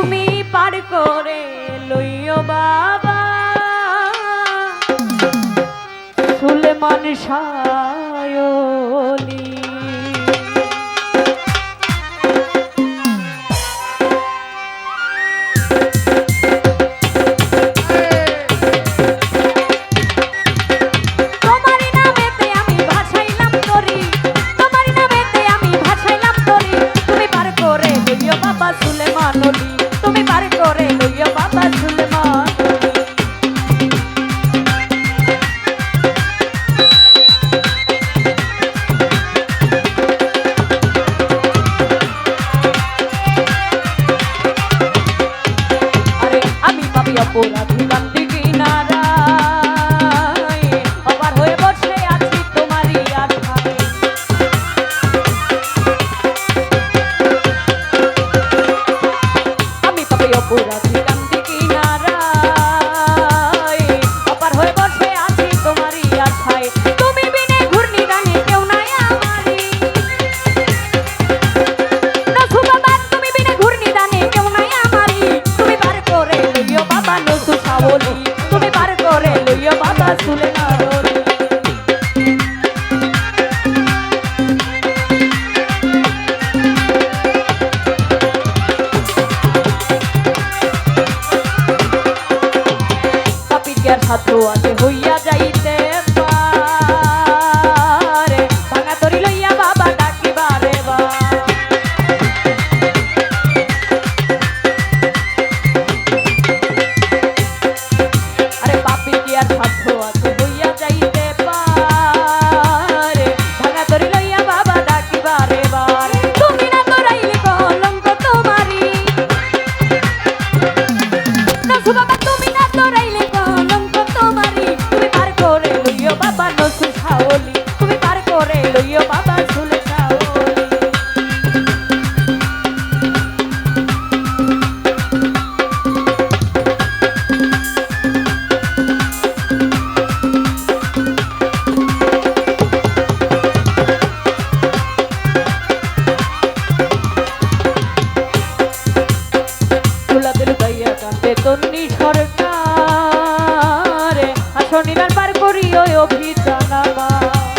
তুমি পার করে লইও বাবা সুলেমান সায়লি। তুমি পার করে লইও বাবা সুলেমান। আরে আমি পাপী অপরাধী কান্দি কিনারায় অপার হয়ে বসে আছি তোমারই আশায়। অপরাধী কান্দি কিনারায় অপার হয়ে বসে আছি তোমারই আশায়। তুমি বিনে ঘূর্ণি গানে কেউ নাই আমারি নসু বাবা, তুমি বিনে ঘূর্ণি গানে কেউ নাই আমারি। তুমি পার করে লইও বাবা নসু সাবলি, তুমি পার করে লইও বাবা সুলেমান। হাতু আছে হইয়া যাইতে পারে ভাঙা তরি লইয়া বাবা ডাকিবারে বা। আরে পাপী কি আর সাধ্য আছে হইয়া যাইতে পারে ভাঙা তরি লইয়া বাবা ডাকিবারে বার। তুমি না তোরাইলে কলঙ্ক তোমারি নসু বাবা, তুমি না তোরাইলে কলঙ্ক তোমারি। তুমি পার করে লইও বাবা নসু সাওলি, তুমি পার করে লইও বাবা সুলে সাওলি। তুলাতে লুকাইয়া কান্দে তন্নি সরকার আসনিরার পার করি ওই অভিযান আমার।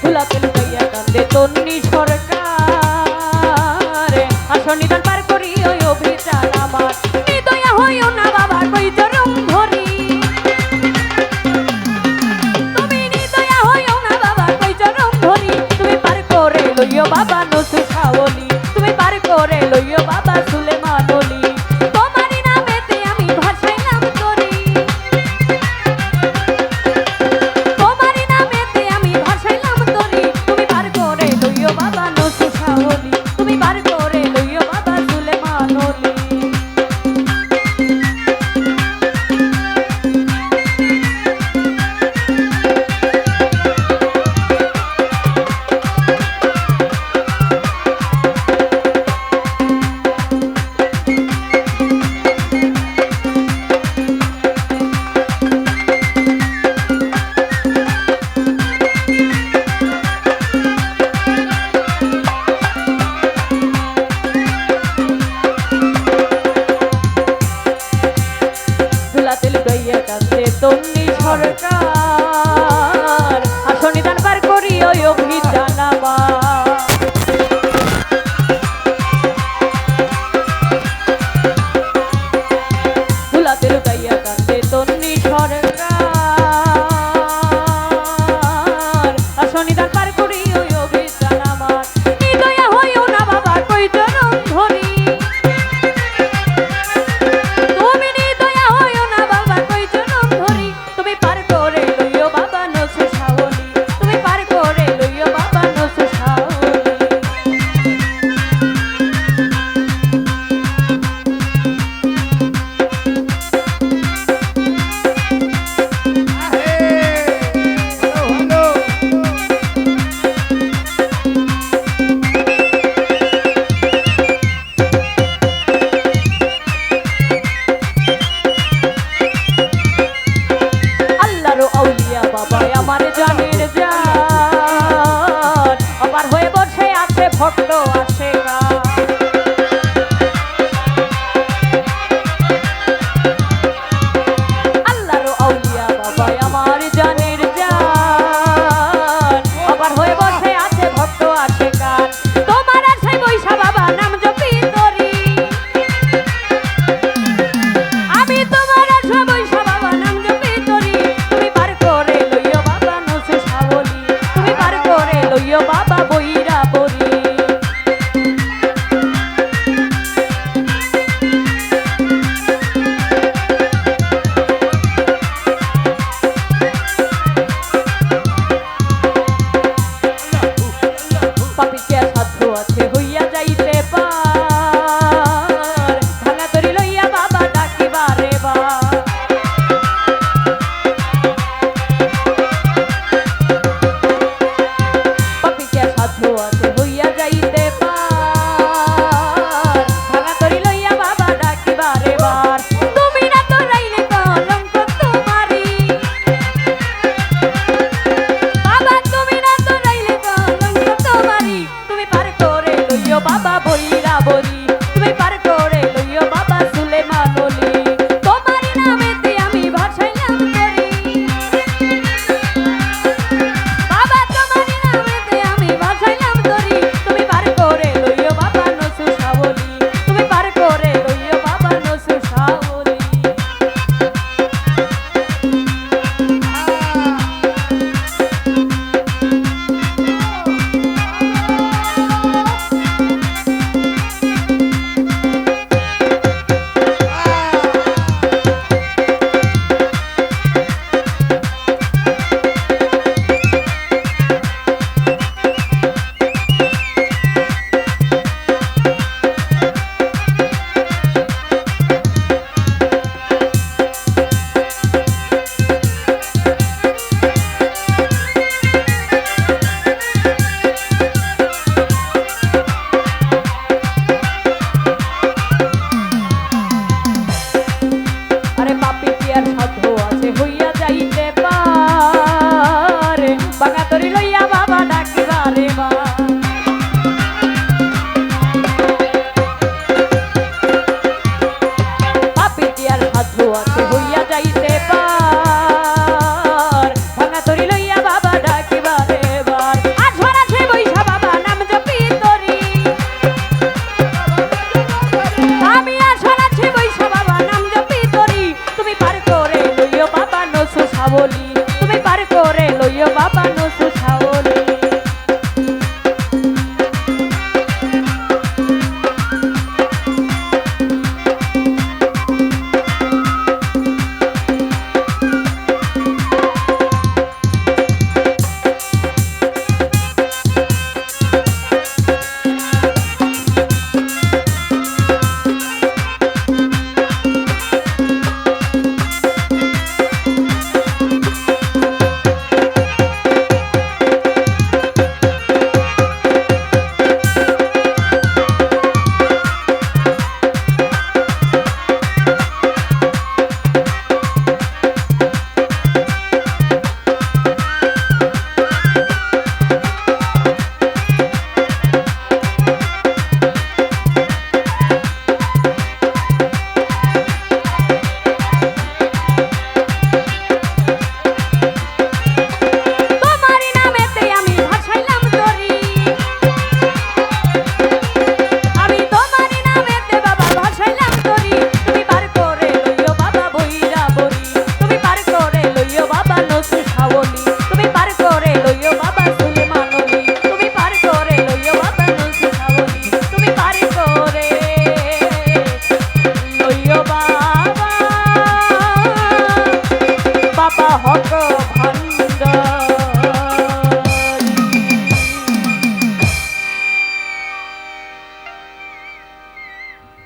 তুলাতে লুকাইয়া কান্দে তন্নি সরকার আসনিরার পার করি ওই অভিযান আমার। নিদয়া হইও না বাবা কই জরম ধরি, তুমি নিদয়া হইও না বাবা কই জরম ধরি। তুমি পার করে লইও বাবা নসু সাওলি, তুমি পার করে লইও বাবা সুলেমান ওলি। তোমারই নামেতে আমি ভাসাইলাম তরি, তোমারই নামেতে আমি ভাসাইলাম তরি। তুমি পার করে লইও বাবা আছে ভক্ত আসে গান। আল্লাহর আউলিয়া বাবা আমার জানের জান, আবার হয়ে বসে আছে ভক্ত আসে গান। তোমার আশায় বৈশা বাবা নাম জপি তরি, আমি তোমার আশা বৈশা বাবা নাম জপি তরি। তুমি পার করে লইও বাবা নসু সাবলি, তুমি পার করে লইও বাবা বইরা বরি। পাপিকে সাধ্য আছে হইয়া যাইতে পার, ভাঙা তরি লইয়া বাবা ডাকিবারে বার। পাপিকে সাধ্য আছে হইয়া যাইতে পার, ভাঙা তরি লইয়া বাবা ডাকিবারে বার। তুমি না তো রাইলে কলঙ্ক তোমারি, বাবা তুমি না তো রাইলে কলঙ্ক তোমারি। তুমি পার করে লইও বাবা বইরা বরি, তুমি পার করে লইও বাবা সুলেমান ওলি। তোমারি নামেতে আমি ভাসাইলাম তরি, বাবা তোমারি নামেতে আমি ভাসাইলাম তরি। তুমি পার করে লইও বাবা নসু সাবলি, তুমি পার করে লইও বাবা নসু সাবলি। আরে পাপি কি আর সাধ্য আছে হইয়া যাইতে পার, বাঁকা তরি লইয়া বাবা ডাকিবারে বার। পাপি কি আর সাধ্য আছে হইয়া যাইতে পার, ভাঙা তরি লইয়া বাবা ডাকিবারে বার। আঝর আছে বৈশা বাবা নাম জপি তরি, আমি আশা আছি বৈশা বাবা নাম জপি তরি। তুমি পার করে লইও বাবা নসু সাবলি, তুমি পার করে লইও বাবা নসু সাবলি।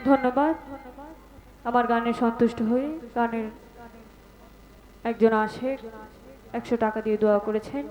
ধন্যবাদ। আমার গানে সন্তুষ্ট হয়ে গানের একজন আশেক 100 টাকা দিয়ে দোয়া করেছেন।